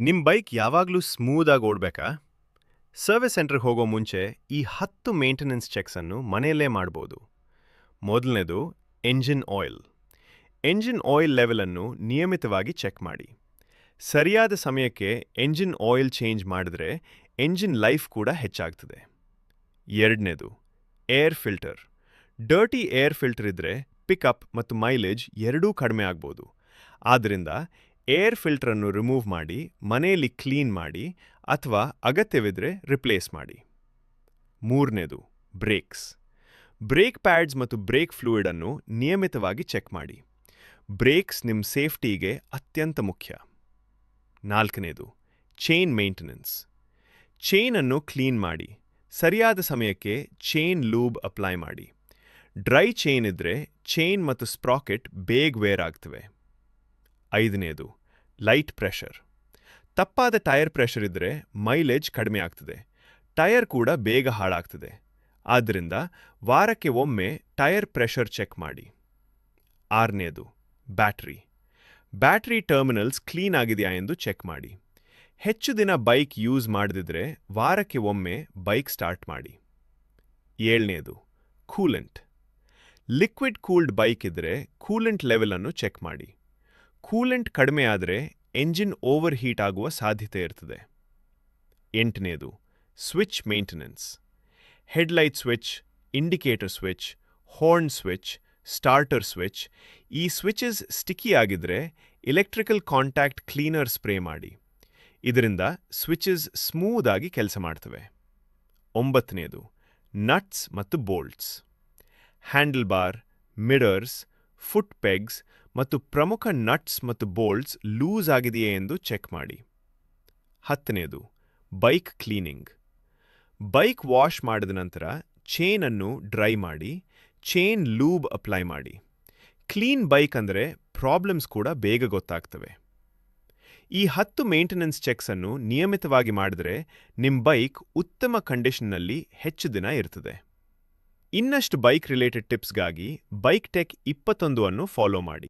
ನಿಮ್ ಬೈಕ್ ಯಾವಾಗ್ಲೂ ಸ್ಮೂತ್ ಆಗಿ ಓಡ್ಬೇಕಾ? ಸರ್ವಿಸ್ ಸೆಂಟರ್ಗೆ ಹೋಗೋ ಮುಂಚೆ ಈ 10 ಮೇಂಟೆನೆನ್ಸ್ ಚೆಕ್ಸ್ ಅನ್ನು ಮನೆಯಲ್ಲೇ ಮಾಡಬಹುದು. ಮೊದಲನೇದು engine oil. Engine oil level ಅನ್ನು ನಿಯಮಿತವಾಗಿ ಚೆಕ್ ಮಾಡಿ. ಸರಿಯಾದ ಸಮಯಕ್ಕೆ ಎಂಜಿನ್ ಆಯಿಲ್ ಚೇಂಜ್ ಮಾಡಿದ್ರೆ ಎಂಜಿನ್ ಲೈಫ್ ಕೂಡ ಹೆಚ್ಚಾಗ್ತದೆ. ಎರಡನೇದು air filter. Dirty air filter ಇದ್ರೆ ಪಿಕಪ್ ಮತ್ತು ಮೈಲೇಜ್ ಎರಡೂ ಕಡಿಮೆ ಆಗ್ಬೋದು. ಆದ್ದರಿಂದ ಏರ್ ಫಿಲ್ಟರ್ ಅನ್ನು ರಿಮೂವ್ ಮಾಡಿ ಮನೆಯಲ್ಲಿ ಕ್ಲೀನ್ ಮಾಡಿ ಅಥವಾ ಅಗತ್ಯವಿದ್ರೆ ರಿಪ್ಲೇಸ್ ಮಾಡಿ. ಮೂರನೇದು ಬ್ರೇಕ್ಸ್. ಬ್ರೇಕ್ ಪ್ಯಾಡ್ಸ್ ಮತ್ತು ಬ್ರೇಕ್ ಫ್ಲೂಯಿಡ್ ಅನ್ನು ನಿಯಮಿತವಾಗಿ ಚೆಕ್ ಮಾಡಿ. ಬ್ರೇಕ್ಸ್ ನಿಮ್ಮ ಸೇಫ್ಟಿಗೆ ಅತ್ಯಂತ ಮುಖ್ಯ. ನಾಲ್ಕನೇದು ಚೈನ್ ಮೇಂಟೆನೆನ್ಸ್. ಚೈನ್ ಅನ್ನು ಕ್ಲೀನ್ ಮಾಡಿ. ಸರಿಯಾದ ಸಮಯಕ್ಕೆ ಚೈನ್ ಲೂಬ್ ಅಪ್ಲೈ ಮಾಡಿ. ಡ್ರೈ ಚೈನ್ ಇದ್ರೆ ಚೈನ್ ಮತ್ತು ಸ್ಪ್ರಾಕೆಟ್ ಬೇಗ ವೇರ್ ಆಗ್ತವೆ. ಐದನೇದು ಲೈಟ್ ಪ್ರೆಷರ್. ತಪ್ಪಾದ ಟೈರ್ ಪ್ರೆಷರ್ ಇದ್ರೆ ಮೈಲೇಜ್ ಕಡಿಮೆ ಆಗ್ತದೆ. ಟೈರ್ ಕೂಡ ಬೇಗ ಹಾಳಾಗ್ತದೆ. ಆದ್ದರಿಂದ ವಾರಕ್ಕೆ ಒಮ್ಮೆ ಟೈರ್ ಪ್ರೆಷರ್ ಚೆಕ್ ಮಾಡಿ. ಆರನೇದು ಬ್ಯಾಟರಿ. ಬ್ಯಾಟರಿ ಟರ್ಮಿನಲ್ಸ್ ಕ್ಲೀನ್ ಆಗಿದೆಯಾ ಎಂದು ಚೆಕ್ ಮಾಡಿ. ಹೆಚ್ಚು ದಿನ ಬೈಕ್ ಯೂಸ್ ಮಾಡದಿದ್ರೆ ವಾರಕ್ಕೆ ಒಮ್ಮೆ ಬೈಕ್ ಸ್ಟಾರ್ಟ್ ಮಾಡಿ. ಏಳನೇದು ಕೂಲೆಂಟ್. ಲಿಕ್ವಿಡ್ ಕೂಲ್ಡ್ ಬೈಕ್ ಇದ್ರೆ ಕೂಲೆಂಟ್ ಲೆವೆಲ್ ಅನ್ನು ಚೆಕ್ ಮಾಡಿ. ಕೂಲೆಂಟ್ ಕಡಿಮೆ ಆದರೆ ಎಂಜಿನ್ ಓವರ್ ಹೀಟ್ ಆಗುವ ಸಾಧ್ಯತೆ ಇರ್ತದೆ. ಎಂಟನೇದು switch maintenance. Headlight switch, indicator switch, horn switch, starter switch ಈ ಸ್ವಿಚಸ್ ಸ್ಟಿಕ್ಕಿ ಆಗಿದ್ರೆ ಎಲೆಕ್ಟ್ರಿಕಲ್ ಕಾಂಟ್ಯಾಕ್ಟ್ ಕ್ಲೀನರ್ ಸ್ಪ್ರೇ ಮಾಡಿ. ಇದರಿಂದ ಸ್ವಿಚಸ್ ಸ್ಮೂತ್ ಆಗಿ ಕೆಲಸ ಮಾಡ್ತವೆ. ಒಂಬತ್ತನೇದು ನಟ್ಸ್ ಮತ್ತು bolts. Handle bar, mirrors, foot pegs ಮತ್ತು ಪ್ರಮುಖ ನಟ್ಸ್ ಮತ್ತು ಬೋಲ್ಟ್ಸ್ ಲೂಸ್ ಆಗಿದೆಯೇ ಎಂದು ಚೆಕ್ ಮಾಡಿ. ಹತ್ತನೇದು ಬೈಕ್ ಕ್ಲೀನಿಂಗ್. ಬೈಕ್ ವಾಶ್ ಮಾಡಿದ ನಂತರ ಚೈನ್ ಅನ್ನು ಡ್ರೈ ಮಾಡಿ, ಚೈನ್ ಲೂಬ್ ಅಪ್ಲೈ ಮಾಡಿ. ಕ್ಲೀನ್ ಬೈಕ್ ಅಂದರೆ ಪ್ರಾಬ್ಲಮ್ಸ್ ಕೂಡ ಬೇಗ ಗೊತ್ತಾಗ್ತವೆ. ಈ 10 ಮೇಂಟೆನೆನ್ಸ್ ಚೆಕ್ಸ್ ಅನ್ನು ನಿಯಮಿತವಾಗಿ ಮಾಡಿದ್ರೆ ನಿಮ್ಮ ಬೈಕ್ ಉತ್ತಮ ಕಂಡೀಷನ್ನಲ್ಲಿ ಹೆಚ್ಚು ದಿನ ಇರ್ತದೆ. ಇನ್ನಷ್ಟು ಬೈಕ್ ರಿಲೇಟೆಡ್ ಟಿಪ್ಸ್ಗಾಗಿ ಬೈಕ್ ಟೆಕ್ 21 ಅನ್ನು ಫಾಲೋ ಮಾಡಿ.